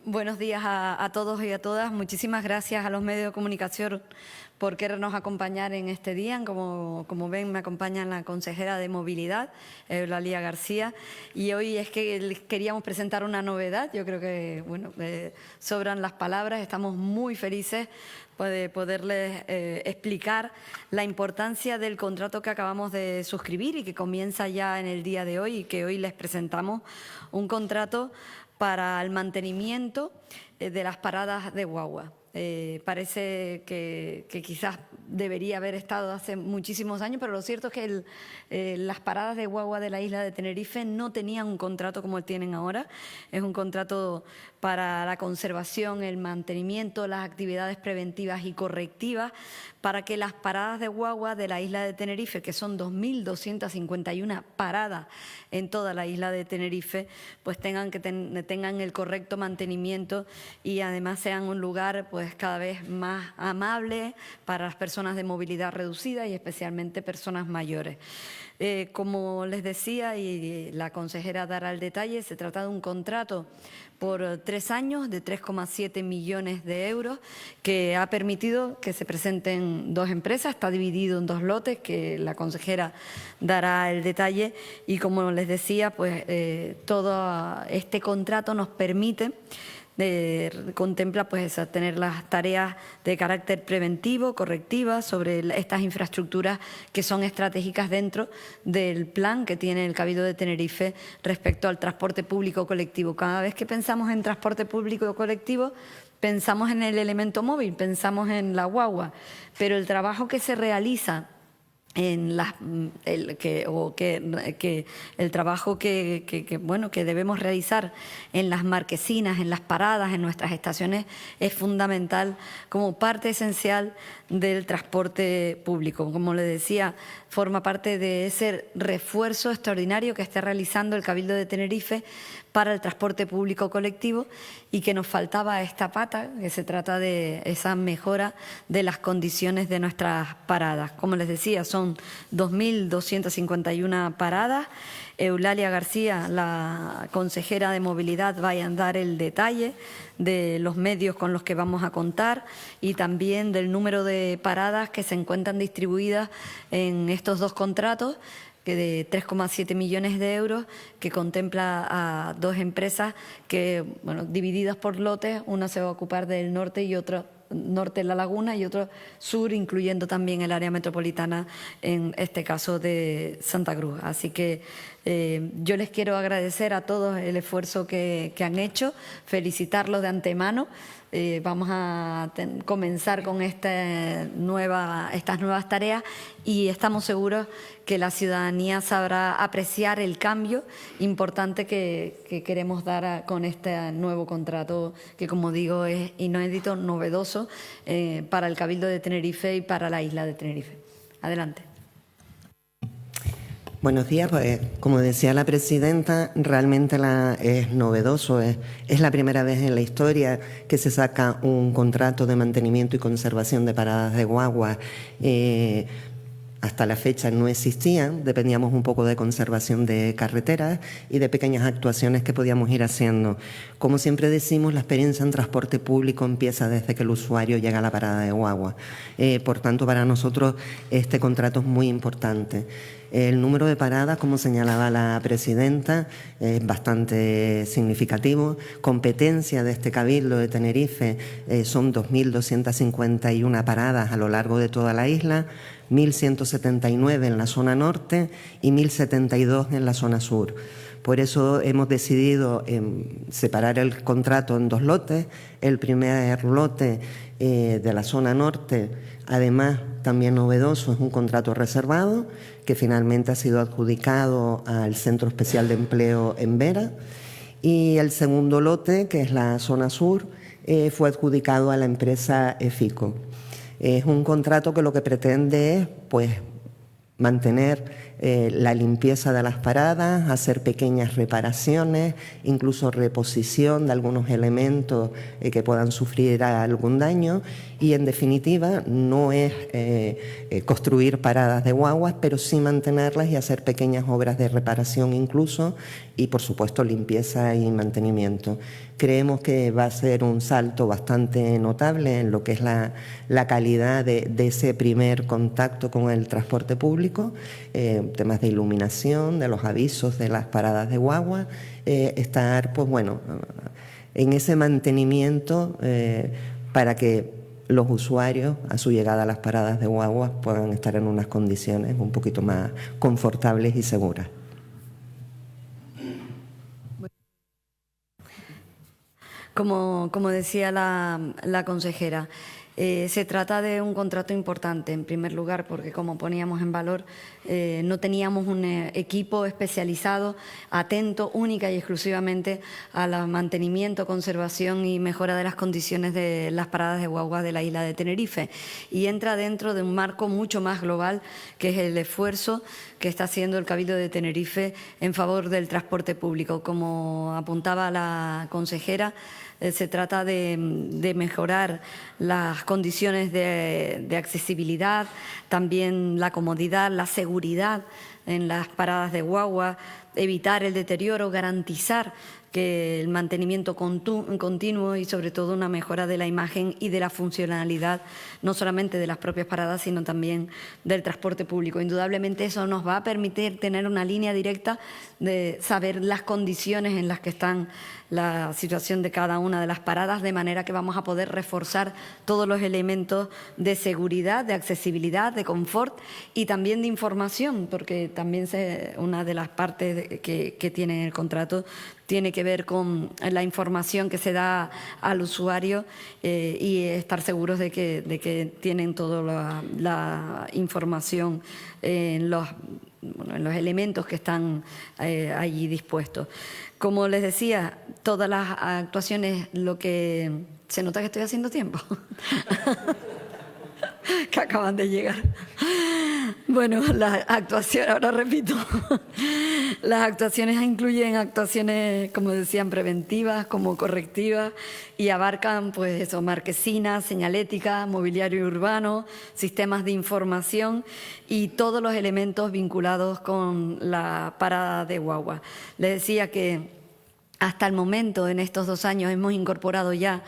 Buenos días a todos y a todas. Muchísimas gracias a los medios de comunicación por querernos acompañar en este día. Como ven, me acompaña la consejera de Movilidad, Eulalia García, y hoy es que les queríamos presentar una novedad. Yo creo que sobran las palabras. Estamos muy felices de poderles explicar la importancia del contrato que acabamos de suscribir y que comienza ya en el día de hoy, y que hoy les presentamos un contrato para el mantenimiento de las paradas de guagua. Parece que quizás debería haber estado hace muchísimos años, pero lo cierto es que las paradas de guagua de la isla de Tenerife no tenían un contrato como el tienen ahora. Es un contrato para la conservación, el mantenimiento, las actividades preventivas y correctivas, para que las paradas de guagua de la isla de Tenerife, que son 2.251 paradas en toda la isla de Tenerife, pues tengan el correcto mantenimiento y además sean un lugar pues cada vez más amable para las personas de movilidad reducida y especialmente personas mayores. Como les decía, y la consejera dará el detalle, se trata de un contrato por 3 años de 3,7 millones de euros que ha permitido que se presenten 2 empresas. Está dividido en 2 lotes que la consejera dará el detalle, y como les decía, pues todo este contrato nos permite contempla pues tener las tareas de carácter preventivo, correctivas sobre estas infraestructuras que son estratégicas dentro del plan que tiene el Cabildo de Tenerife respecto al transporte público colectivo. Cada vez que pensamos en transporte público colectivo, pensamos en el elemento móvil, pensamos en la guagua, pero el trabajo que se realiza el trabajo que debemos realizar en las marquesinas, en las paradas, en nuestras estaciones, es fundamental como parte esencial del transporte público. Como le decía, forma parte de ese refuerzo extraordinario que está realizando el Cabildo de Tenerife para el transporte público colectivo, y que nos faltaba esta pata, que se trata de esa mejora de las condiciones de nuestras paradas. Como les decía, son 2.251 paradas. Eulalia García, la consejera de Movilidad, va a dar el detalle de los medios con los que vamos a contar y también del número de paradas que se encuentran distribuidas en estos 2 contratos, que de 3,7 millones de euros, que contempla a 2 empresas que, divididas por lotes, una se va a ocupar del norte y otra norte de la laguna y otro sur, incluyendo también el área metropolitana, en este caso de Santa Cruz. Así que yo les quiero agradecer a todos el esfuerzo que han hecho, felicitarlos de antemano. Vamos a comenzar con estas nuevas tareas, y estamos seguros que la ciudadanía sabrá apreciar el cambio importante que queremos dar con este nuevo contrato, que, como digo, es inédito, novedoso para el Cabildo de Tenerife y para la isla de Tenerife. Adelante. Buenos días. Pues, como decía la presidenta, realmente es novedoso. Es la primera vez en la historia que se saca un contrato de mantenimiento y conservación de paradas de guagua. Hasta la fecha no existían, dependíamos un poco de conservación de carreteras y de pequeñas actuaciones que podíamos ir haciendo. Como siempre decimos, la experiencia en transporte público empieza desde que el usuario llega a la parada de guagua. Por tanto, para nosotros este contrato es muy importante. El número de paradas, como señalaba la presidenta, es bastante significativo. Competencia de este Cabildo de Tenerife son 2.251 paradas a lo largo de toda la isla, 1.179 en la zona norte y 1.072 en la zona sur. Por eso hemos decidido separar el contrato en 2 lotes. El primer lote de la zona norte, además también novedoso, es un contrato reservado que finalmente ha sido adjudicado al Centro Especial de Empleo en Vera, y el segundo lote, que es la zona sur, fue adjudicado a la empresa EFICO. Es un contrato que lo que pretende es mantener la limpieza de las paradas, hacer pequeñas reparaciones, incluso reposición de algunos elementos que puedan sufrir algún daño, y en definitiva no es construir paradas de guaguas, pero sí mantenerlas y hacer pequeñas obras de reparación incluso, y por supuesto limpieza y mantenimiento. creemos que va a ser un salto bastante notable en lo que es la calidad de ese primer contacto con el transporte público, temas de iluminación, de los avisos de las paradas de guagua, estar, pues bueno, en ese mantenimiento para que los usuarios, a su llegada a las paradas de guaguas, puedan estar en unas condiciones un poquito más confortables y seguras. Como decía la consejera, se trata de un contrato importante, en primer lugar, porque como poníamos en valor, no teníamos un equipo especializado, atento única y exclusivamente al mantenimiento, conservación y mejora de las condiciones de las paradas de guagua de la isla de Tenerife. Y entra dentro de un marco mucho más global, que es el esfuerzo que está haciendo el Cabildo de Tenerife en favor del transporte público. Como apuntaba la consejera, se trata de mejorar las condiciones de accesibilidad, también la comodidad, la seguridad en las paradas de guagua, evitar el deterioro, garantizar que el mantenimiento continuo y sobre todo una mejora de la imagen y de la funcionalidad, no solamente de las propias paradas, sino también del transporte público. Indudablemente eso nos va a permitir tener una línea directa de saber las condiciones en las que están la situación de cada una de las paradas, de manera que vamos a poder reforzar todos los elementos de seguridad, de accesibilidad, de confort y también de información, porque también una de las partes que tiene el contrato tiene que ver con la información que se da al usuario y estar seguros de que tienen toda la información en los elementos que están allí dispuestos. Como les decía, todas las actuaciones, lo que se nota que estoy haciendo tiempo, que acaban de llegar. Bueno, las actuaciones, ahora repito, las actuaciones incluyen actuaciones, como decían, preventivas, como correctivas, y abarcan, pues eso, marquesinas, señalética, mobiliario urbano, sistemas de información y todos los elementos vinculados con la parada de guagua. Les decía que hasta el momento, en estos 2 años, hemos incorporado ya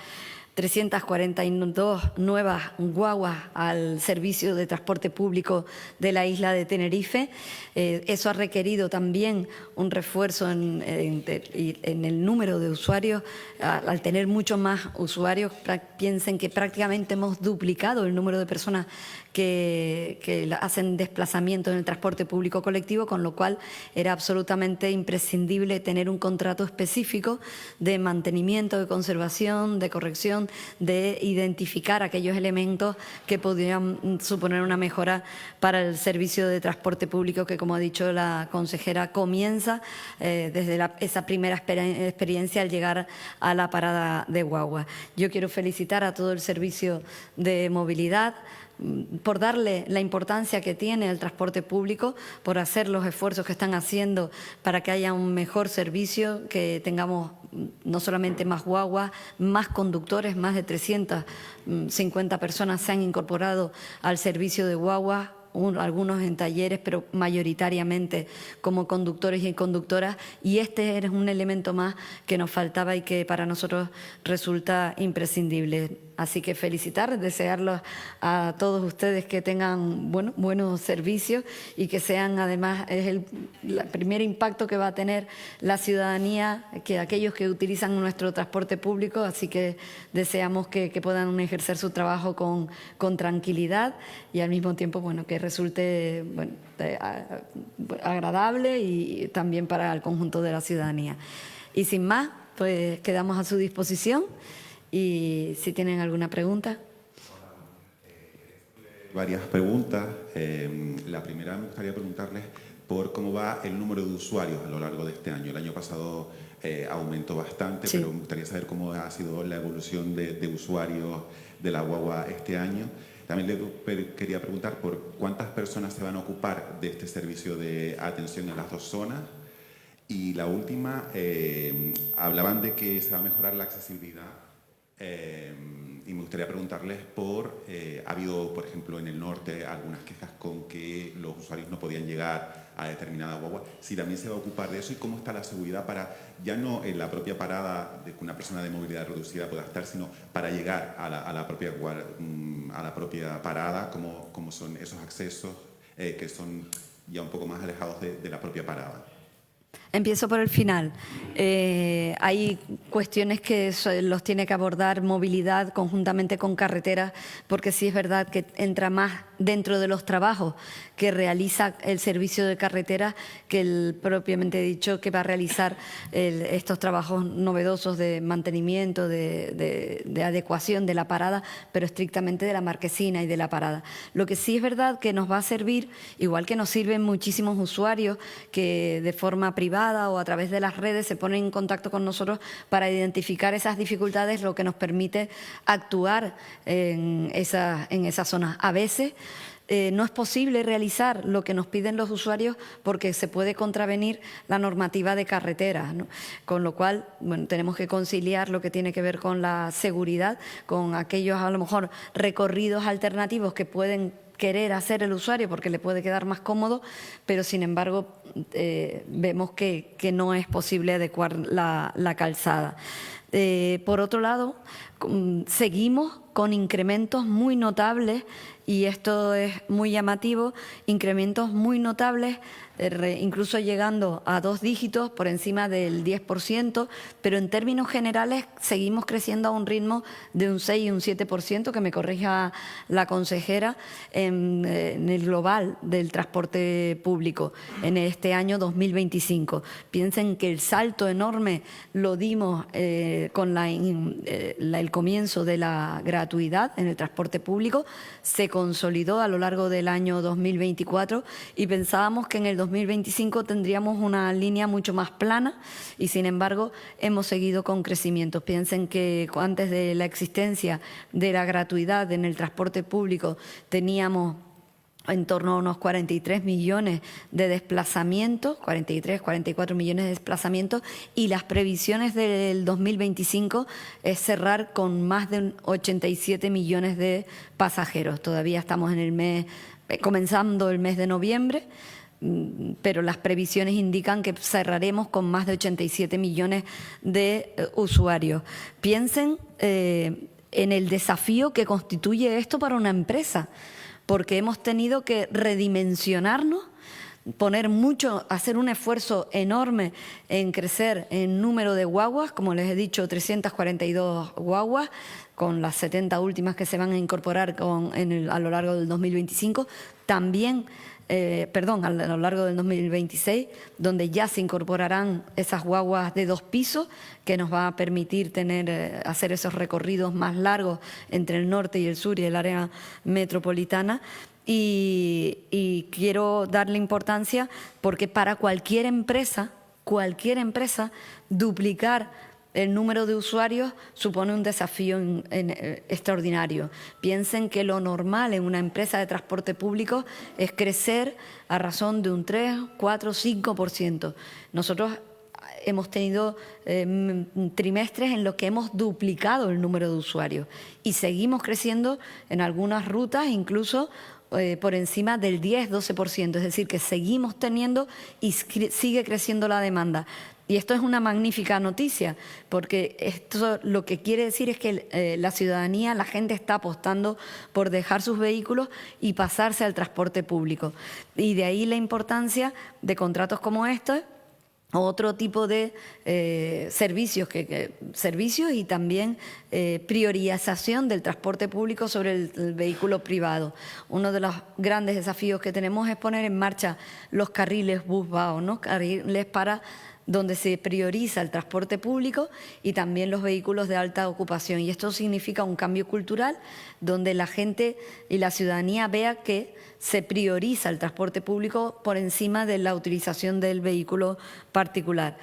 342 nuevas guaguas al servicio de transporte público de la isla de Tenerife. Eso ha requerido también un refuerzo en el número de usuarios. Al tener muchos más usuarios, piensen que prácticamente hemos duplicado el número de personas que hacen desplazamiento en el transporte público colectivo, con lo cual era absolutamente imprescindible tener un contrato específico de mantenimiento, de conservación, de corrección, de identificar aquellos elementos que podrían suponer una mejora para el servicio de transporte público que, como ha dicho la consejera, comienza desde esa primera experiencia al llegar a la parada de guagua. Yo quiero felicitar a todo el servicio de movilidad por darle la importancia que tiene el transporte público, por hacer los esfuerzos que están haciendo para que haya un mejor servicio, que tengamos no solamente más guaguas, más conductores, más de 350 personas se han incorporado al servicio de guaguas, algunos en talleres, pero mayoritariamente como conductores y conductoras, y este es un elemento más que nos faltaba y que para nosotros resulta imprescindible. Así que felicitar, desearlos a todos ustedes que tengan buenos servicios y que sean, además, es el primer impacto que va a tener la ciudadanía, que aquellos que utilizan nuestro transporte público, así que deseamos que puedan ejercer su trabajo con tranquilidad y al mismo tiempo, bueno, que resulte agradable y también para el conjunto de la ciudadanía. Y sin más, pues quedamos a su disposición. Y si tienen alguna pregunta. Varias preguntas. La primera, me gustaría preguntarles por cómo va el número de usuarios a lo largo de este año. El año pasado aumentó bastante, sí, pero me gustaría saber cómo ha sido la evolución de usuarios de la guagua este año. También le quería preguntar por cuántas personas se van a ocupar de este servicio de atención en las 2 zonas. Y la última, hablaban de que se va a mejorar la accesibilidad me gustaría preguntarles ha habido, por ejemplo, en el norte algunas quejas con que los usuarios no podían llegar a determinada guagua, si también se va a ocupar de eso y cómo está la seguridad para, ya no en la propia parada de que una persona de movilidad reducida pueda estar, sino para llegar a la propia parada, cómo son esos accesos que son ya un poco más alejados de la propia parada. Empiezo por el final. Hay cuestiones que los tiene que abordar movilidad conjuntamente con carreteras, porque sí es verdad que entra más dentro de los trabajos que realiza el servicio de carretera que el propiamente dicho que va a realizar estos trabajos novedosos de mantenimiento, de adecuación de la parada, pero estrictamente de la marquesina y de la parada. Lo que sí es verdad que nos va a servir, igual que nos sirven muchísimos usuarios que de forma privada o a través de las redes se ponen en contacto con nosotros para identificar esas dificultades, lo que nos permite actuar en esa zona. A veces no es posible realizar lo que nos piden los usuarios porque se puede contravenir la normativa de carretera, ¿no? Con lo cual, bueno, tenemos que conciliar lo que tiene que ver con la seguridad, con aquellos a lo mejor recorridos alternativos que pueden querer hacer el usuario porque le puede quedar más cómodo, pero sin embargo vemos que no es posible adecuar la calzada. Por otro lado, seguimos con incrementos muy notables, y esto es muy llamativo, incrementos muy notables, incluso llegando a 2 dígitos por encima del 10%, pero en términos generales seguimos creciendo a un ritmo de un 6 y un 7%, que me corrija la consejera, en el global del transporte público en este año 2025. Piensen que el salto enorme lo dimos con el comienzo de la gratuidad en el transporte público, se consolidó a lo largo del año 2024 y pensábamos que en el 2025 tendríamos una línea mucho más plana y, sin embargo, hemos seguido con crecimientos. Piensen que antes de la existencia de la gratuidad en el transporte público teníamos en torno a unos 43 millones de desplazamientos, 44 millones de desplazamientos, y las previsiones del 2025 es cerrar con más de 87 millones de pasajeros. Todavía estamos comenzando el mes de noviembre, pero las previsiones indican que cerraremos con más de 87 millones de usuarios. Piensen en el desafío que constituye esto para una empresa, porque hemos tenido que redimensionarnos, hacer un esfuerzo enorme en crecer en número de guaguas, como les he dicho, 342 guaguas, con las 70 últimas que se van a incorporar a lo largo del 2025, también a lo largo del 2026, donde ya se incorporarán esas guaguas de 2 pisos, que nos va a permitir hacer esos recorridos más largos entre el norte y el sur y el área metropolitana. Y quiero darle importancia porque para cualquier empresa, duplicar el número de usuarios supone un desafío extraordinario. Piensen que lo normal en una empresa de transporte público es crecer a razón de un 3, 4, 5%. Nosotros hemos tenido trimestres en los que hemos duplicado el número de usuarios y seguimos creciendo en algunas rutas, incluso por encima del 10-12%, es decir, que seguimos teniendo y sigue creciendo la demanda. Y esto es una magnífica noticia, porque esto lo que quiere decir es que la ciudadanía, la gente está apostando por dejar sus vehículos y pasarse al transporte público. Y de ahí la importancia de contratos como estos, otro tipo de servicios y también priorización del transporte público sobre el vehículo privado. Uno de los grandes desafíos que tenemos es poner en marcha los carriles bus-vao, ¿no? Carriles donde se prioriza el transporte público y también los vehículos de alta ocupación. Y esto significa un cambio cultural donde la gente y la ciudadanía vea que se prioriza el transporte público por encima de la utilización del vehículo particular.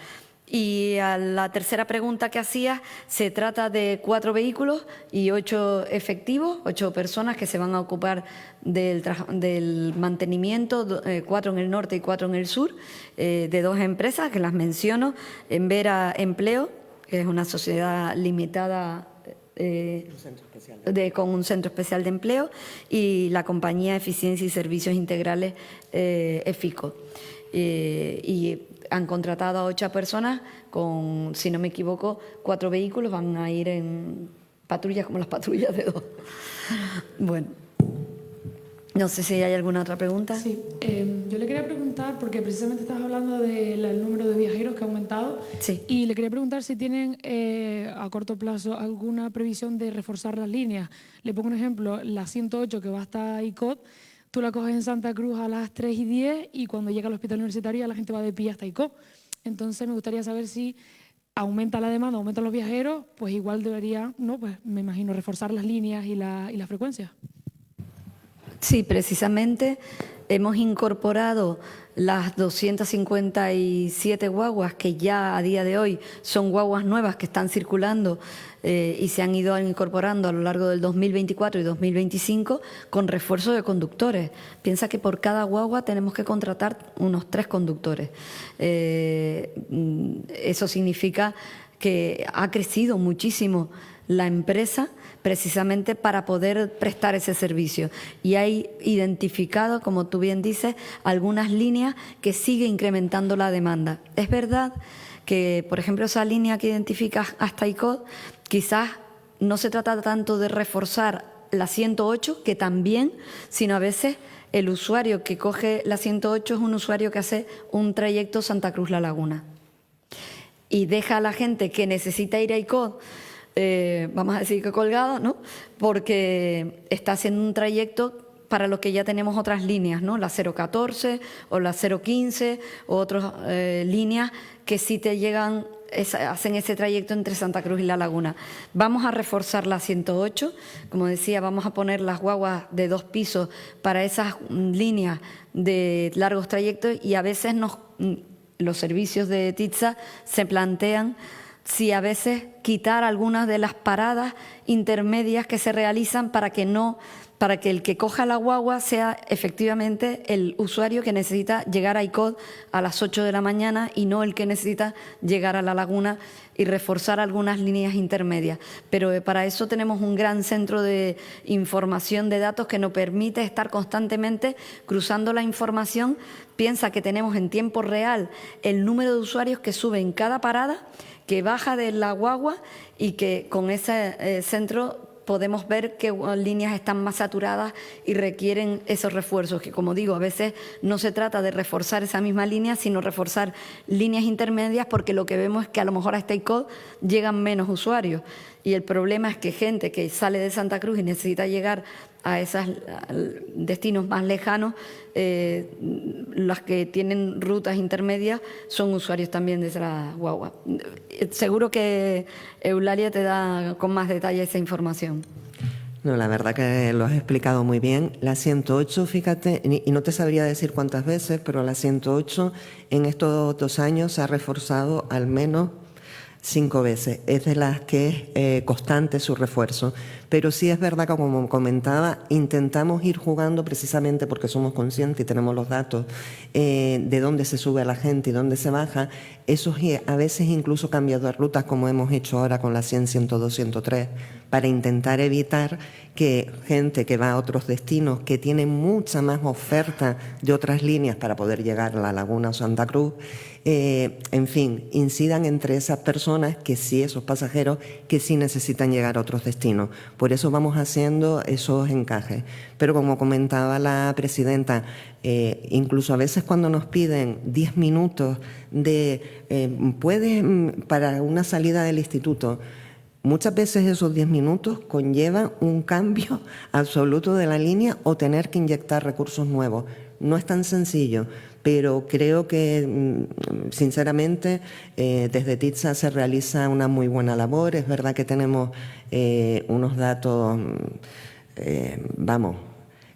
Y a la tercera pregunta que hacía, se trata de 4 vehículos y 8 efectivos, 8 personas que se van a ocupar del mantenimiento, 4 en el norte y 4 en el sur, de 2 empresas que las menciono: Envera Empleo, que es una sociedad limitada con un centro especial de empleo, y la compañía Eficiencia y Servicios Integrales EFICO. Y han contratado a 8 personas con, si no me equivoco, 4 vehículos, van a ir en patrullas como las patrullas de 2. Bueno, no sé si hay alguna otra pregunta. Sí, yo le quería preguntar, porque precisamente estás hablando del número de viajeros que ha aumentado, sí, y le quería preguntar si tienen a corto plazo alguna previsión de reforzar las líneas. Le pongo un ejemplo, la 108 que va hasta ICOT, tú la coges en Santa Cruz a las 3:10 y cuando llega al hospital universitario la gente va de pie hasta ICOT. Entonces me gustaría saber si aumenta la demanda, aumentan los viajeros, pues igual debería, no, pues me imagino, reforzar las líneas y la frecuencia. Sí, precisamente hemos incorporado las 257 guaguas que ya a día de hoy son guaguas nuevas que están circulando y se han ido incorporando a lo largo del 2024 y 2025 con refuerzo de conductores. Piensa que por cada guagua tenemos que contratar unos 3 conductores. Eso significa que ha crecido muchísimo la empresa precisamente para poder prestar ese servicio. Y hay identificado, como tú bien dices, algunas líneas que sigue incrementando la demanda. Es verdad que, por ejemplo, esa línea que identificas hasta ICOT, quizás no se trata tanto de reforzar la 108, que también, sino a veces el usuario que coge la 108 es un usuario que hace un trayecto Santa Cruz-La Laguna. Y deja a la gente que necesita ir a ICOT, vamos a decir que colgado, ¿no? Porque está haciendo un trayecto para lo que ya tenemos otras líneas, ¿no? La 014 o la 015 o otras líneas que sí te llegan, hacen ese trayecto entre Santa Cruz y La Laguna. Vamos a reforzar la 108, como decía, vamos a poner las guaguas de 2 pisos para esas líneas de largos trayectos, y a veces los servicios de TITSA se plantean si a veces quitar algunas de las paradas intermedias que se realizan para que el que coja la guagua sea efectivamente el usuario que necesita llegar a ICOT a las 8 de la mañana y no el que necesita llegar a La Laguna, y reforzar algunas líneas intermedias. Pero para eso tenemos un gran centro de información de datos que nos permite estar constantemente cruzando la información. Piensa que tenemos en tiempo real el número de usuarios que sube en cada parada, que baja de la guagua, y que con ese centro podemos ver qué líneas están más saturadas y requieren esos refuerzos, que, como digo, a veces no se trata de reforzar esa misma línea, sino reforzar líneas intermedias, porque lo que vemos es que a lo mejor a este ICOT llegan menos usuarios. Y el problema es que gente que sale de Santa Cruz y necesita llegar a esos destinos más lejanos, las que tienen rutas intermedias son usuarios también de esa guagua. Seguro que Eulalia te da con más detalle esa información. No, la verdad que lo has explicado muy bien. La 108, fíjate, y no te sabría decir cuántas veces, pero la 108 en estos 2 años se ha reforzado al menos 5 veces. Es de las que es constante su refuerzo. Pero sí es verdad que, como comentaba, intentamos ir jugando, precisamente porque somos conscientes y tenemos los datos de dónde se sube a la gente y dónde se baja. Eso a veces incluso cambiado de rutas, como hemos hecho ahora con la 100, 102, 103, para intentar evitar que gente que va a otros destinos, que tiene mucha más oferta de otras líneas para poder llegar a La Laguna o Santa Cruz, en fin, incidan entre esas personas que sí, esos pasajeros que sí necesitan llegar a otros destinos. Por eso vamos haciendo esos encajes. Pero como comentaba la presidenta, incluso a veces cuando nos piden 10 minutos para una salida del instituto, muchas veces esos 10 minutos conllevan un cambio absoluto de la línea o tener que inyectar recursos nuevos. No es tan sencillo, pero creo que, sinceramente, desde TITSA se realiza una muy buena labor. Es verdad que tenemos unos datos,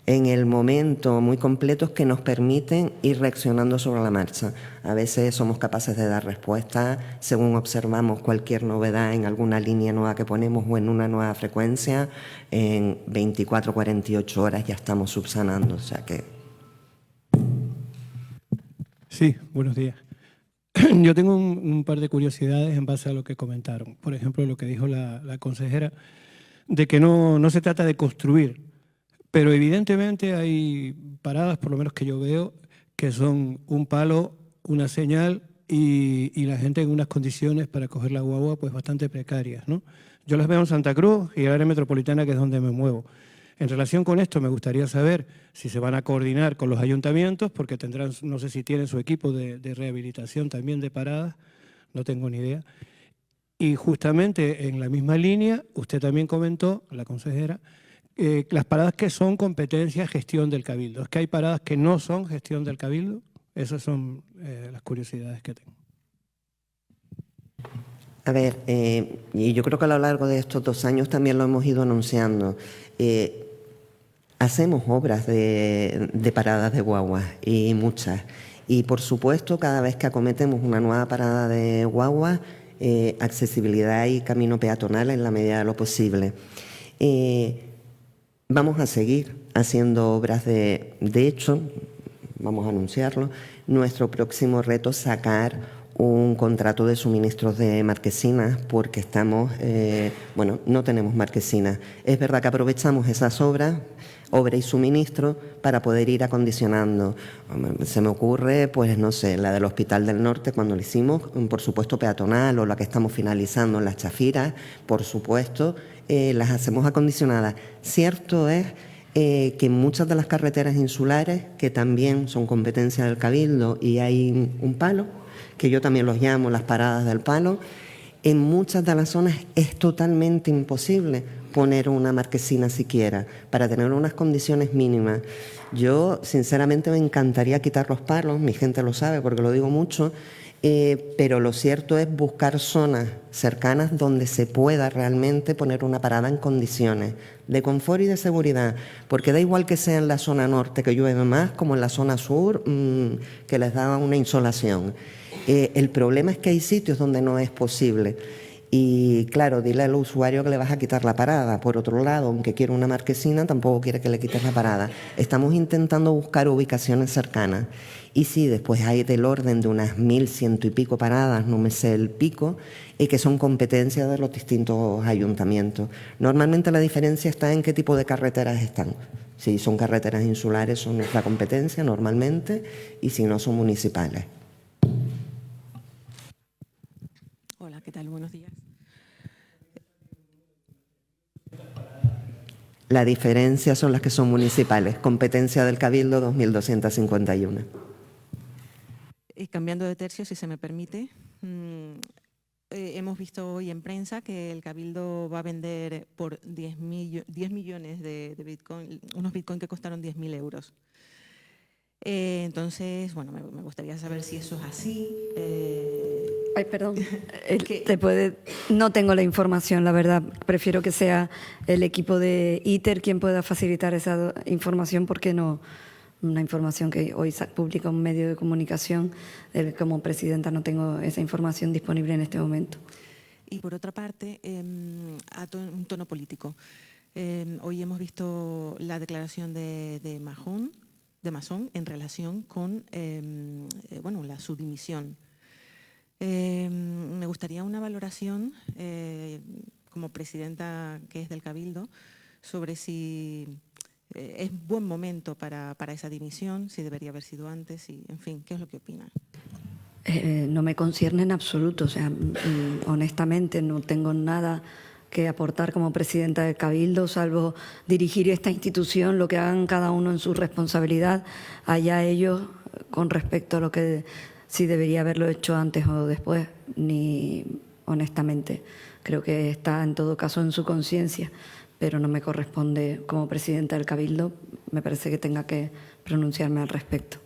en el momento muy completos, que nos permiten ir reaccionando sobre la marcha. A veces somos capaces de dar respuesta según observamos cualquier novedad en alguna línea nueva que ponemos o en una nueva frecuencia. En 24, 48 horas ya estamos subsanando, o sea que... Sí, buenos días. Yo tengo un par de curiosidades en base a lo que comentaron. Por ejemplo, lo que dijo la consejera. de que no se trata de construir, pero evidentemente hay paradas, por lo menos que yo veo, que son un palo, una señal y la gente en unas condiciones para coger la guagua pues bastante precarias, ¿no? Yo las veo en Santa Cruz y en el área metropolitana, que es donde me muevo. En relación con esto, me gustaría saber si se van a coordinar con los ayuntamientos, porque tendrán, no sé si tienen su equipo de rehabilitación también de paradas, no tengo ni idea. Y justamente en la misma línea, usted también comentó, la consejera, las paradas que son competencia gestión del Cabildo. ¿Es que hay paradas que no son gestión del Cabildo? Esas son las curiosidades que tengo. A ver, y yo creo que a lo largo de estos 2 años también lo hemos ido anunciando. Hacemos obras de paradas de guaguas, y muchas. Y por supuesto, cada vez que acometemos una nueva parada de guaguas, accesibilidad y camino peatonal en la medida de lo posible. Vamos a seguir haciendo obras de hecho, vamos a anunciarlo, nuestro próximo reto es sacar un contrato de suministros de marquesinas, porque estamos, no tenemos marquesinas. Es verdad que aprovechamos esas obra y suministro para poder ir acondicionando. Se me ocurre, pues no sé, la del Hospital del Norte cuando lo hicimos, por supuesto peatonal, o la que estamos finalizando en Las Chafiras, por supuesto, las hacemos acondicionadas. Cierto es que muchas de las carreteras insulares, que también son competencia del Cabildo, y hay un palo, que yo también los llamo las paradas del palo, en muchas de las zonas es totalmente imposible poner una marquesina siquiera, para tener unas condiciones mínimas. Yo, sinceramente, me encantaría quitar los palos, mi gente lo sabe porque lo digo mucho, pero lo cierto es buscar zonas cercanas donde se pueda realmente poner una parada en condiciones de confort y de seguridad, porque da igual que sea en la zona norte, que llueve más, como en la zona sur, que les da una insolación. El problema es que hay sitios donde no es posible. Y claro, dile al usuario que le vas a quitar la parada. Por otro lado, aunque quiere una marquesina, tampoco quiere que le quites la parada. Estamos intentando buscar ubicaciones cercanas. Y sí, después hay del orden de unas 1.100 y pico paradas, no me sé el pico, que son competencias de los distintos ayuntamientos. Normalmente la diferencia está en qué tipo de carreteras están. Si son carreteras insulares son nuestra competencia normalmente, y si no son municipales. Hola, ¿qué tal? Buenos días. La diferencia son las que son municipales, competencia del Cabildo 2251. Cambiando de tercio, si se me permite, hemos visto hoy en prensa que el Cabildo va a vender por 10 millones de Bitcoin, unos Bitcoin que costaron 10.000 euros. Entonces, bueno, me gustaría saber si eso es así. Ay, perdón. No tengo la información, la verdad. Prefiero que sea el equipo de ITER quien pueda facilitar esa información, porque no una información que hoy publica un medio de comunicación. Como presidenta no tengo esa información disponible en este momento. Y por otra parte, a un tono político. Hoy hemos visto la declaración de Mazón en relación con su dimisión. Me gustaría una valoración, como presidenta que es del Cabildo, sobre si es buen momento para esa dimisión, si debería haber sido antes, y, en fin, ¿qué es lo que opina? No me concierne en absoluto. O sea, honestamente no tengo nada que aportar como presidenta del Cabildo, salvo dirigir esta institución, lo que hagan cada uno en su responsabilidad, allá ellos con respecto a lo que si debería haberlo hecho antes o después, ni honestamente. Creo que está en todo caso en su conciencia, pero no me corresponde como presidenta del Cabildo, me parece que tenga que pronunciarme al respecto.